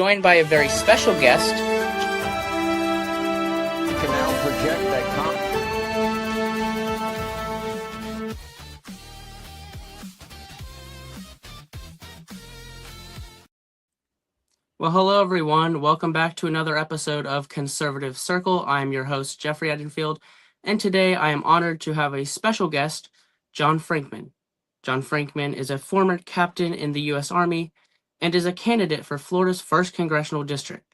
joined by a very special guest. You can now project that Well, hello, everyone. Welcome back to another episode of Conservative Circle. I'm your host, Jeffrey Edenfield, and today I am honored to have a special guest, John Frankman. John Frankman is a former captain in the U.S. Army and is a candidate for Florida's 1st Congressional District.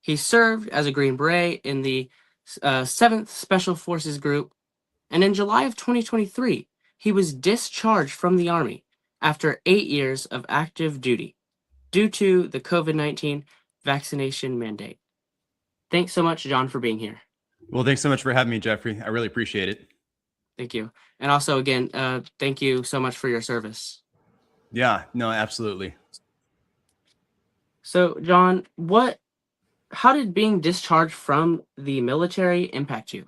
He served as a Green Beret in the 7th Special Forces Group, and in July of 2023, he was discharged from the Army after 8 years of active duty due to the COVID-19 vaccination mandate. Thanks so much, John, for being here. Well, thanks so much for having me, Jeffrey. I really appreciate it. Thank you. And also, again, thank you so much for your service. Yeah, no, absolutely. So, John, how did being discharged from the military impact you?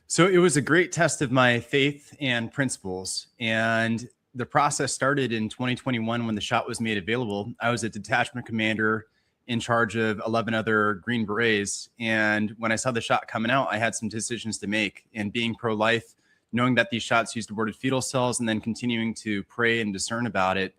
So it was a great test of my faith and principles. And the process started in 2021 when the shot was made available. I was a detachment commander in charge of 11 other Green Berets. And when I saw the shot coming out, I had some decisions to make. And being pro-life, knowing that these shots used aborted fetal cells, and then continuing to pray and discern about it,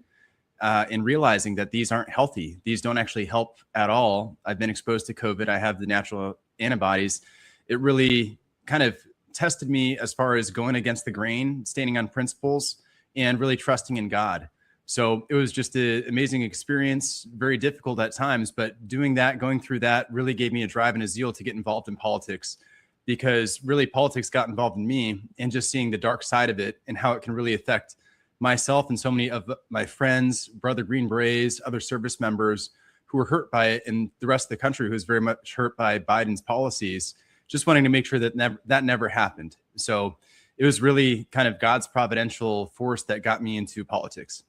and realizing that these aren't healthy. These don't actually help at all. I've been exposed to COVID. I have the natural antibodies. It really kind of tested me as far as going against the grain, standing on principles, and really trusting in God. So it was just an amazing experience, very difficult at times, but doing that, going through that really gave me a drive and a zeal to get involved in politics, because really politics got involved in me, and just seeing the dark side of it and how it can really affect myself and so many of my friends, brother Green Berets, other service members who were hurt by it, and the rest of the country who was very much hurt by Biden's policies, just wanting to make sure that that never happened. So it was really kind of God's providential force that got me into politics.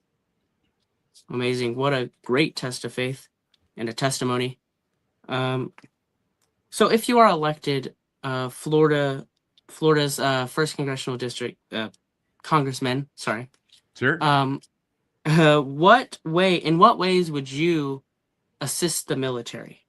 Amazing. What a great test of faith and a testimony. So if you are elected Florida's 1st Congressional District congressman, sorry. Sure. In what ways would you assist the military?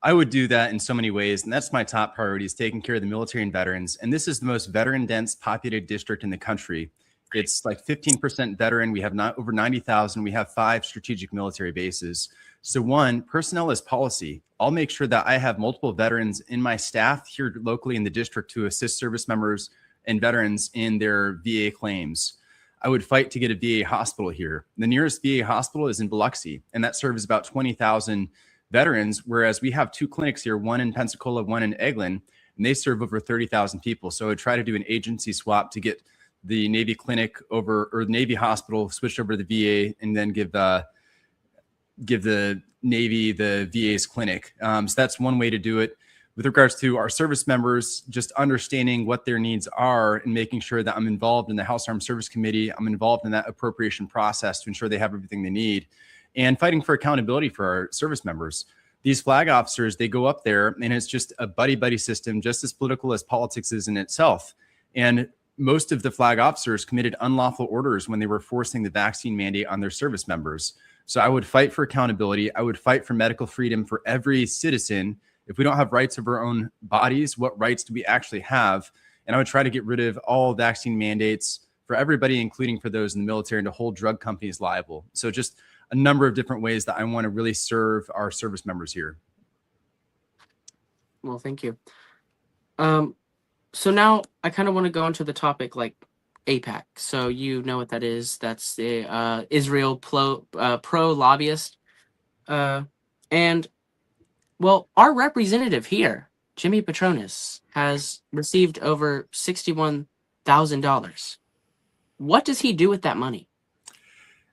I would do that in so many ways. And that's my top priority, is taking care of the military and veterans. And this is the most veteran dense populated district in the country. It's like 15% veteran. We have over 90,000. We have 5 strategic military bases. So one, personnel is policy. I'll make sure that I have multiple veterans in my staff here locally in the district to assist service members and veterans in their VA claims. I would fight to get a VA hospital here. The nearest VA hospital is in Biloxi, and that serves about 20,000 veterans, whereas we have 2 clinics here, one in Pensacola, one in Eglin, and they serve over 30,000 people. So I would try to do an agency swap to get the Navy clinic over, or the Navy hospital switched over to the VA, and then give the Navy the VA's clinic. So that's one way to do it. With regards to our service members, just understanding what their needs are and making sure that I'm involved in the House Armed Service Committee. I'm involved in that appropriation process to ensure they have everything they need, and fighting for accountability for our service members. These flag officers, they go up there and it's just a buddy-buddy system, just as political as politics is in itself. And most of the flag officers committed unlawful orders when they were forcing the vaccine mandate on their service members. So I would fight for accountability. I would fight for medical freedom for every citizen. If we don't have rights of our own bodies, what rights do we actually have? And I would try to get rid of all vaccine mandates for everybody, including for those in the military, and to hold drug companies liable. So just a number of different ways that I want to really serve our service members here. Well, thank you. So now I kind of want to go into the topic like AIPAC. So you know what that is. That's the Israel pro lobbyist. And well, our representative here, Jimmy Patronis, has received over $61,000. What does he do with that money?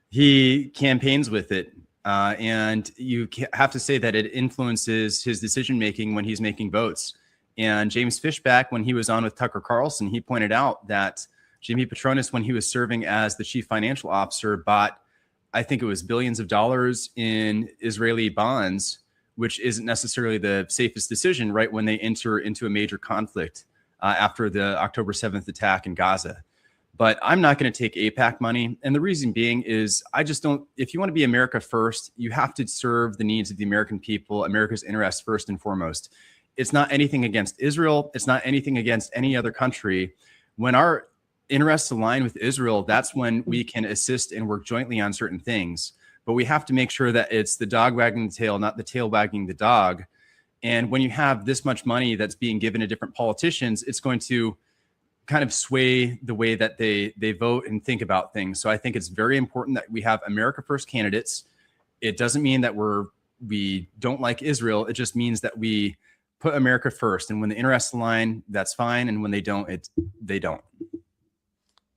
He campaigns with it. And you have to say that it influences his decision-making when he's making votes. And James Fishback, when he was on with Tucker Carlson, he pointed out that Jimmy Patronis, when he was serving as the chief financial officer, bought, I think it was billions of dollars in Israeli bonds, which isn't necessarily the safest decision right when they enter into a major conflict after the October 7th attack in Gaza. but I'm not going to take AIPAC money. And the reason being is I just don't, if you want to be America first, you have to serve the needs of the American people, America's interests first and foremost. It's not anything against Israel. It's not anything against any other country. When our interests align with Israel, that's when we can assist and work jointly on certain things. But we have to make sure that it's the dog wagging the tail, not the tail wagging the dog. And when you have this much money that's being given to different politicians, it's going to kind of sway the way that they vote and think about things. So I think it's very important that we have America first candidates. It doesn't mean that we don't like Israel. It just means that we put America first. And when the interests align, that's fine. And when they don't, they don't.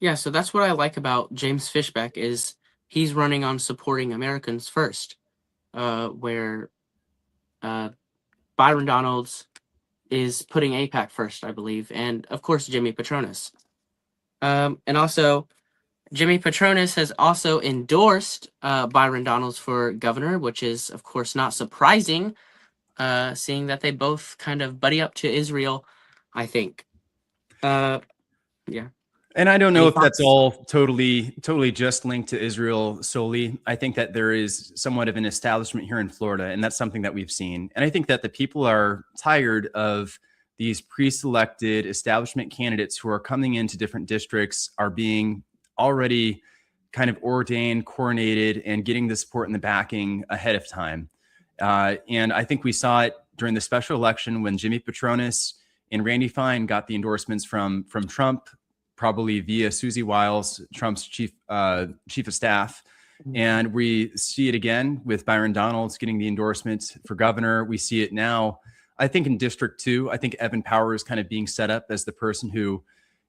Yeah, so that's what I like about James Fishbeck is he's running on supporting Americans first, where Byron Donalds is putting AIPAC first, I believe, and of course Jimmy Patronis. And also, Jimmy Patronis has also endorsed Byron Donalds for governor, which is, of course, not surprising, seeing that they both kind of buddy up to Israel, I think. Yeah. And I don't know if that's all totally just linked to Israel solely. I think that there is somewhat of an establishment here in Florida, and that's something that we've seen. And I think that the people are tired of these pre-selected establishment candidates who are coming into different districts, are being already kind of ordained, coronated, and getting the support and the backing ahead of time. And I think we saw it during the special election when Jimmy Patronis and Randy Fine got the endorsements from Trump, probably via Susie Wiles, Trump's chief of staff. And we see it again with Byron Donalds getting the endorsement for governor. We see it now, I think, in District 2. I think Evan Power is kind of being set up as the person who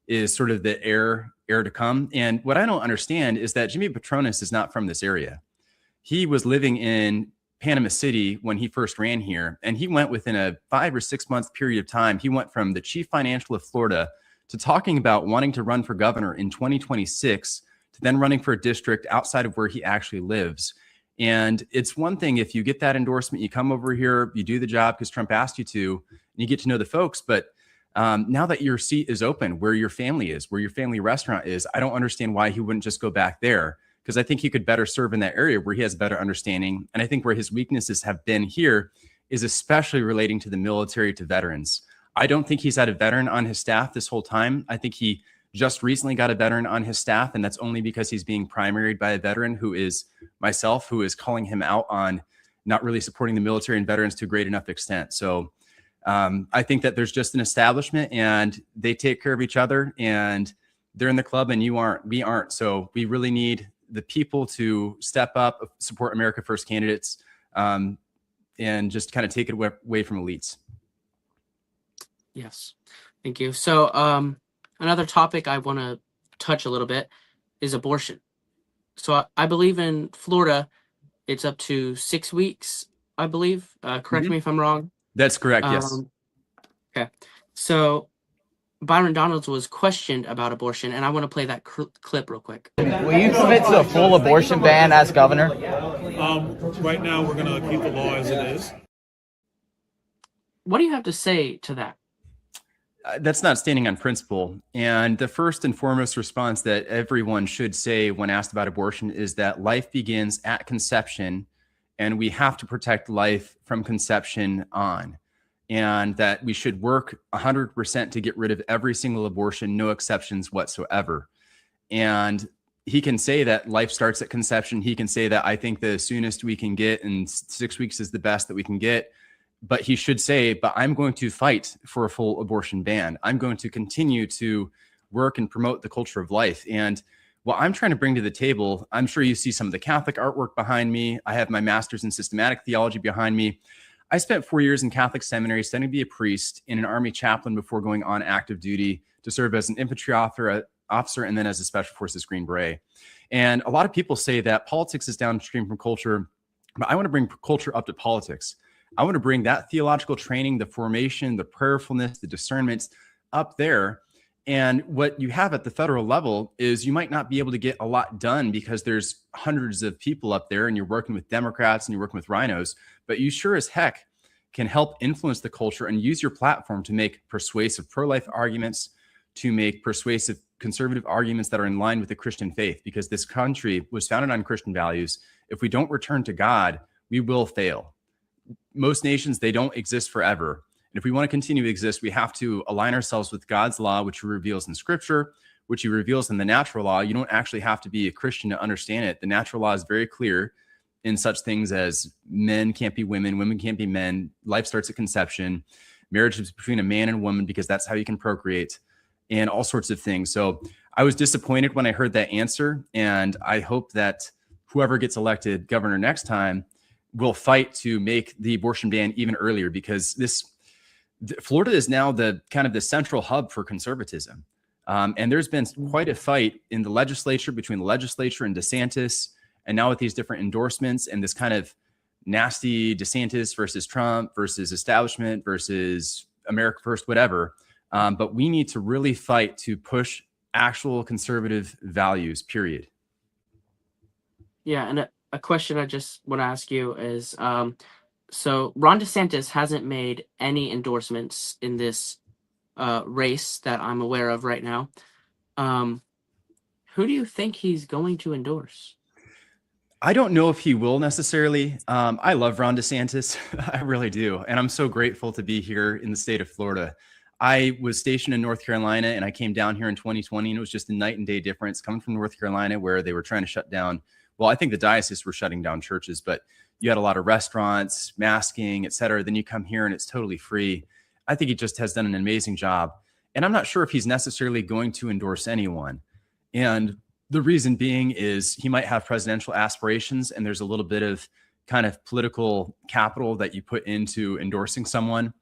is sort of the heir to come. And what I don't understand is that Jimmy Patronis is not from this area. He was living in Panama City when he first ran here, and he went within a 5 or 6 month period of time. He went from the chief financial of Florida to talking about wanting to run for governor in 2026, to then running for a district outside of where he actually lives. And it's one thing if you get that endorsement, you come over here, you do the job because Trump asked you to, and you get to know the folks. But now that your seat is open, where your family is, where your family restaurant is, I don't understand why he wouldn't just go back there, because I think he could better serve in that area where he has better understanding. And I think where his weaknesses have been here is especially relating to the military, to veterans. I don't think he's had a veteran on his staff this whole time. I think he just recently got a veteran on his staff, and that's only because he's being primaried by a veteran who is myself, who is calling him out on not really supporting the military and veterans to a great enough extent. So I think that there's just an establishment, and they take care of each other, and they're in the club, and we aren't. So we really need the people to step up, support America First candidates, and just kind of take it away from elites. Yes, thank you. So another topic I want to touch a little bit is abortion. So I believe in Florida, it's up to 6 weeks, I believe. Correct me if I'm wrong. That's correct, yes. Okay. So Byron Donalds was questioned about abortion, and I want to play that clip real quick. Will you commit to a full abortion ban as governor? Right now, we're going to keep the law as it is. What do you have to say to that? That's not standing on principle. And the first and foremost response that everyone should say when asked about abortion is that life begins at conception, and we have to protect life from conception on. And that we should work 100% to get rid of every single abortion, no exceptions whatsoever. And he can say that life starts at conception. He can say that I think the soonest we can get in 6 weeks is the best that we can get. But he should say, but I'm going to fight for a full abortion ban. I'm going to continue to work and promote the culture of life. And what I'm trying to bring to the table, I'm sure you see some of the Catholic artwork behind me. I have my master's in systematic theology behind me. I spent 4 years in Catholic seminary studying to be a priest and an Army chaplain before going on active duty to serve as an infantry officer and then as a Special Forces Green Beret. And a lot of people say that politics is downstream from culture, but I want to bring culture up to politics. I want to bring that theological training, the formation, the prayerfulness, the discernment up there. And what you have at the federal level is you might not be able to get a lot done because there's hundreds of people up there and you're working with Democrats and you're working with rhinos, but you sure as heck can help influence the culture and use your platform to make persuasive pro-life arguments, to make persuasive conservative arguments that are in line with the Christian faith, because this country was founded on Christian values. If we don't return to God, we will fail. Most nations, they don't exist forever. And if we want to continue to exist, we have to align ourselves with God's law, which he reveals in scripture, which he reveals in the natural law. You don't actually have to be a Christian to understand it. The natural law is very clear in such things as men can't be women, women can't be men, life starts at conception, marriage is between a man and a woman because that's how you can procreate, and all sorts of things. So I was disappointed when I heard that answer, and I hope that whoever gets elected governor next time will fight to make the abortion ban even earlier, because Florida is now the kind of the central hub for conservatism. And there's been quite a fight in the legislature between the legislature and DeSantis, and now with these different endorsements and this kind of nasty DeSantis versus Trump versus establishment versus America First, whatever. But we need to really fight to push actual conservative values, period. Yeah, and a question I just want to ask you is, so Ron DeSantis hasn't made any endorsements in this race that I'm aware of right now. Who do you think he's going to endorse? I don't know if he will necessarily. I love Ron DeSantis. I really do. And I'm so grateful to be here in the state of Florida. I was stationed in North Carolina, and I came down here in 2020, and it was just a night and day difference coming from North Carolina, where they were trying to shut down. Well, I think the diocese were shutting down churches, but you had a lot of restaurants, masking, et cetera. Then you come here and it's totally free. I think he just has done an amazing job. And I'm not sure if he's necessarily going to endorse anyone. And the reason being is he might have presidential aspirations, and there's a little bit of kind of political capital that you put into endorsing someone.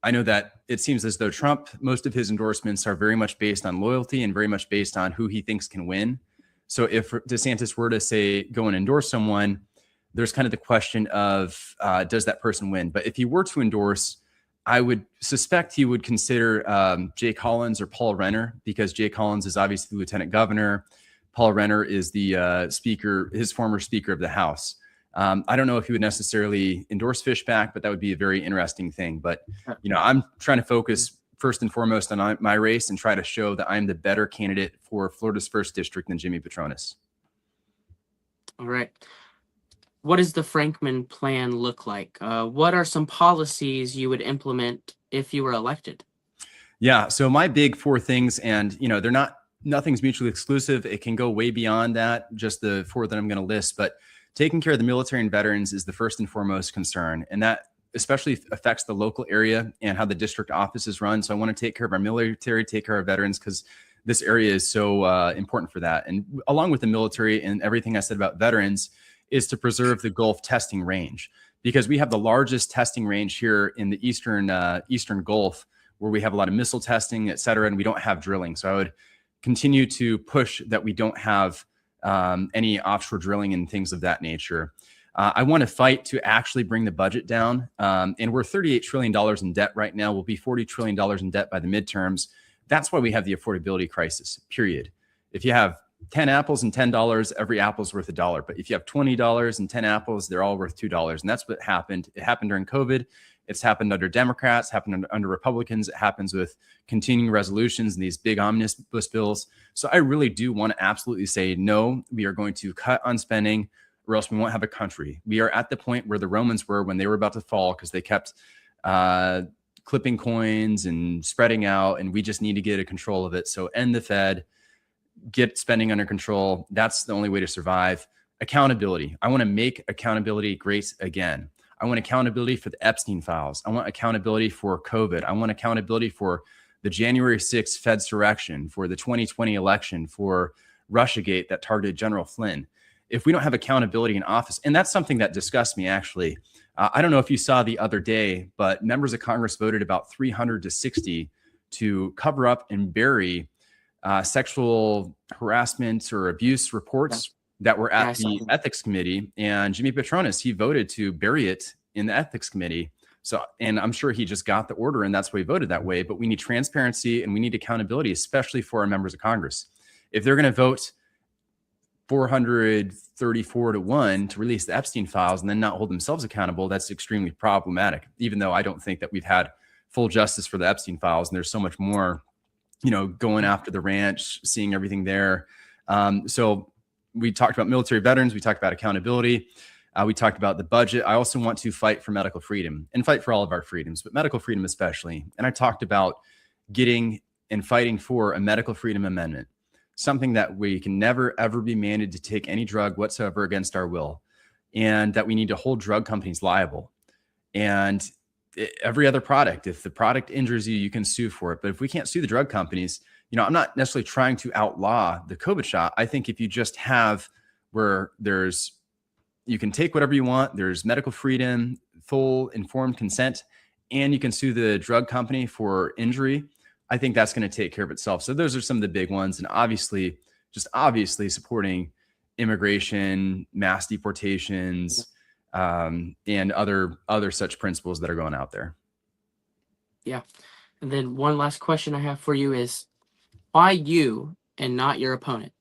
I know that it seems as though Trump, most of his endorsements are very much based on loyalty and very much based on who he thinks can win. So if DeSantis were to say, go and endorse someone, there's kind of the question of, does that person win? But if he were to endorse, I would suspect he would consider Jay Collins or Paul Renner, because Jay Collins is obviously the lieutenant governor. Paul Renner is the speaker, his former speaker of the House. I don't know if he would necessarily endorse Fishback, but that would be a very interesting thing. But, I'm trying to focus first and foremost on my race and try to show that I'm the better candidate for Florida's 1st district than Jimmy Patronis. All right. What does the Frankman plan look like? What are some policies you would implement if you were elected? Yeah. So my big 4 things, and, nothing's mutually exclusive. It can go way beyond that, just the 4 that I'm going to list. But taking care of the military and veterans is the first and foremost concern. And that especially affects the local area and how the district offices run. So I want to take care of our military, take care of veterans, because this area is so important for that. And along with the military and everything I said about veterans is to preserve the Gulf testing range, because we have the largest testing range here in the Eastern Gulf, where we have a lot of missile testing, et cetera, and we don't have drilling. So I would continue to push that we don't have any offshore drilling and things of that nature. I want to fight to actually bring the budget down. And we're $38 trillion in debt right now. We'll be $40 trillion in debt by the midterms. That's why we have the affordability crisis, period. If you have 10 apples and $10, every apple's worth $1. But if you have $20 and 10 apples, they're all worth $2. And that's what happened. It happened during COVID. It's happened under Democrats, happened under Republicans. It happens with continuing resolutions and these big omnibus bills. So I really do want to absolutely say, no, we are going to cut on spending, or else we won't have a country. We are at the point where the Romans were when they were about to fall, because they kept clipping coins and spreading out, and we just need to get a control of it. So end the Fed, get spending under control. That's the only way to survive. Accountability. I want to make accountability great again. I want accountability for the Epstein files. I want accountability for COVID. I want accountability for the January 6th Fedsurrection, for the 2020 election, for Russiagate that targeted General Flynn. If we don't have accountability in office, and that's something that disgusts me, actually. I don't know if you saw the other day, but members of Congress voted about 300 to 60 to cover up and bury sexual harassment or abuse reports that were at the ethics committee. And Jimmy Patronis, he voted to bury it in the ethics committee. So, and I'm sure he just got the order, and that's why he voted that way. But we need transparency and we need accountability, especially for our members of Congress. If they're going to vote 434 to 1 to release the Epstein files and then not hold themselves accountable, that's extremely problematic, even though I don't think that we've had full justice for the Epstein files. And there's so much more going after the ranch, seeing everything there. So we talked about military veterans. We talked about accountability. We talked about the budget. I also want to fight for medical freedom and fight for all of our freedoms, but medical freedom especially. And I talked about getting and fighting for a medical freedom amendment, something that we can never, ever be mandated to take any drug whatsoever against our will, and that we need to hold drug companies liable. And every other product, if the product injures you, you can sue for it. But if we can't sue the drug companies, I'm not necessarily trying to outlaw the COVID shot. I think if you just have where you can take whatever you want, there's medical freedom, full informed consent, and you can sue the drug company for injury, I think that's going to take care of itself. So those are some of the big ones. And obviously supporting immigration, mass deportations, and other such principles that are going out there. Yeah. And then one last question I have for you is, why you and not your opponent?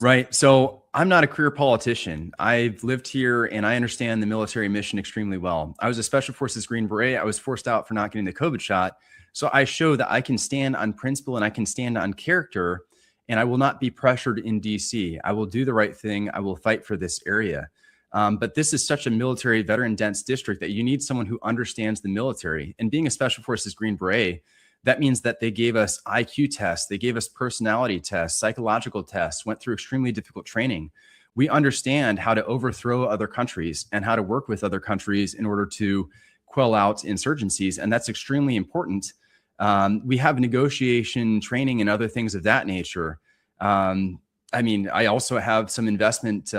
Right. So I'm not a career politician. I've lived here and I understand the military mission extremely well. I was a Special Forces Green Beret. I was forced out for not getting the COVID shot. So I show that I can stand on principle and I can stand on character, and I will not be pressured in DC. I will do the right thing. I will fight for this area. But this is such a military veteran dense district that you need someone who understands the military. And being a Special Forces Green Beret, that means that they gave us IQ tests, they gave us personality tests, psychological tests, went through extremely difficult training. We understand how to overthrow other countries and how to work with other countries in order to quell out insurgencies. And that's extremely important. We have negotiation training and other things of that nature. I also have some investment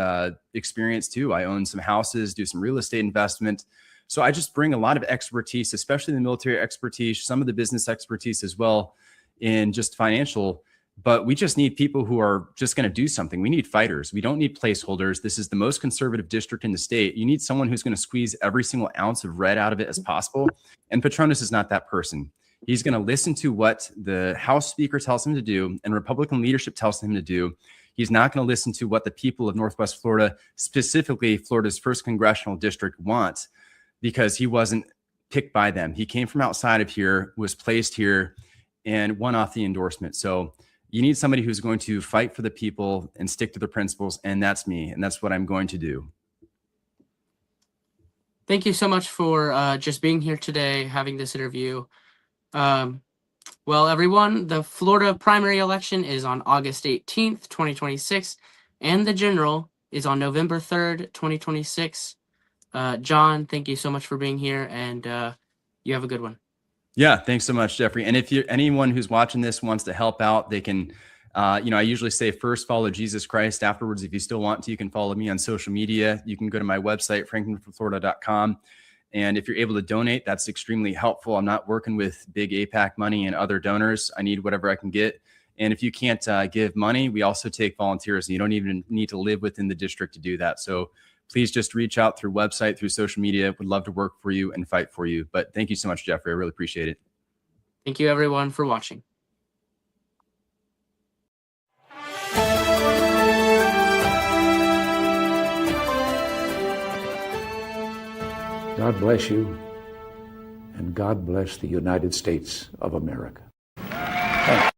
experience too. I own some houses, do some real estate investment. So I just bring a lot of expertise, especially the military expertise, some of the business expertise as well, in just financial. But we just need people who are just going to do something. We need fighters. We don't need placeholders. This is the most conservative district in the state. You need someone who's going to squeeze every single ounce of red out of it as possible. And Petronas is not that person. He's going to listen to what the House Speaker tells him to do and Republican leadership tells him to do. He's not going to listen to what the people of Northwest Florida, specifically Florida's 1st congressional district, want, because he wasn't picked by them. He came from outside of here, was placed here, and won off the endorsement. So you need somebody who's going to fight for the people and stick to the principles, and that's me, and that's what I'm going to do. Thank you so much for just being here today, having this interview. Well, everyone, the Florida primary election is on August 18th, 2026, and the general is on November 3rd, 2026. John, thank you so much for being here, and you have a good one. Yeah, thanks so much, Jeffrey. And if anyone who's watching this wants to help out, they can, I usually say first follow Jesus Christ. Afterwards, if you still want to, you can follow me on social media. You can go to my website, franklinforflorida.com. And if you're able to donate, that's extremely helpful. I'm not working with big APAC money and other donors. I need whatever I can get. And if you can't give money, we also take volunteers. You don't even need to live within the district to do that. So please just reach out through website, through social media. Would love to work for you and fight for you. But thank you so much, Jeffrey. I really appreciate it. Thank you, everyone, for watching. God bless you, and God bless the United States of America. Thank you.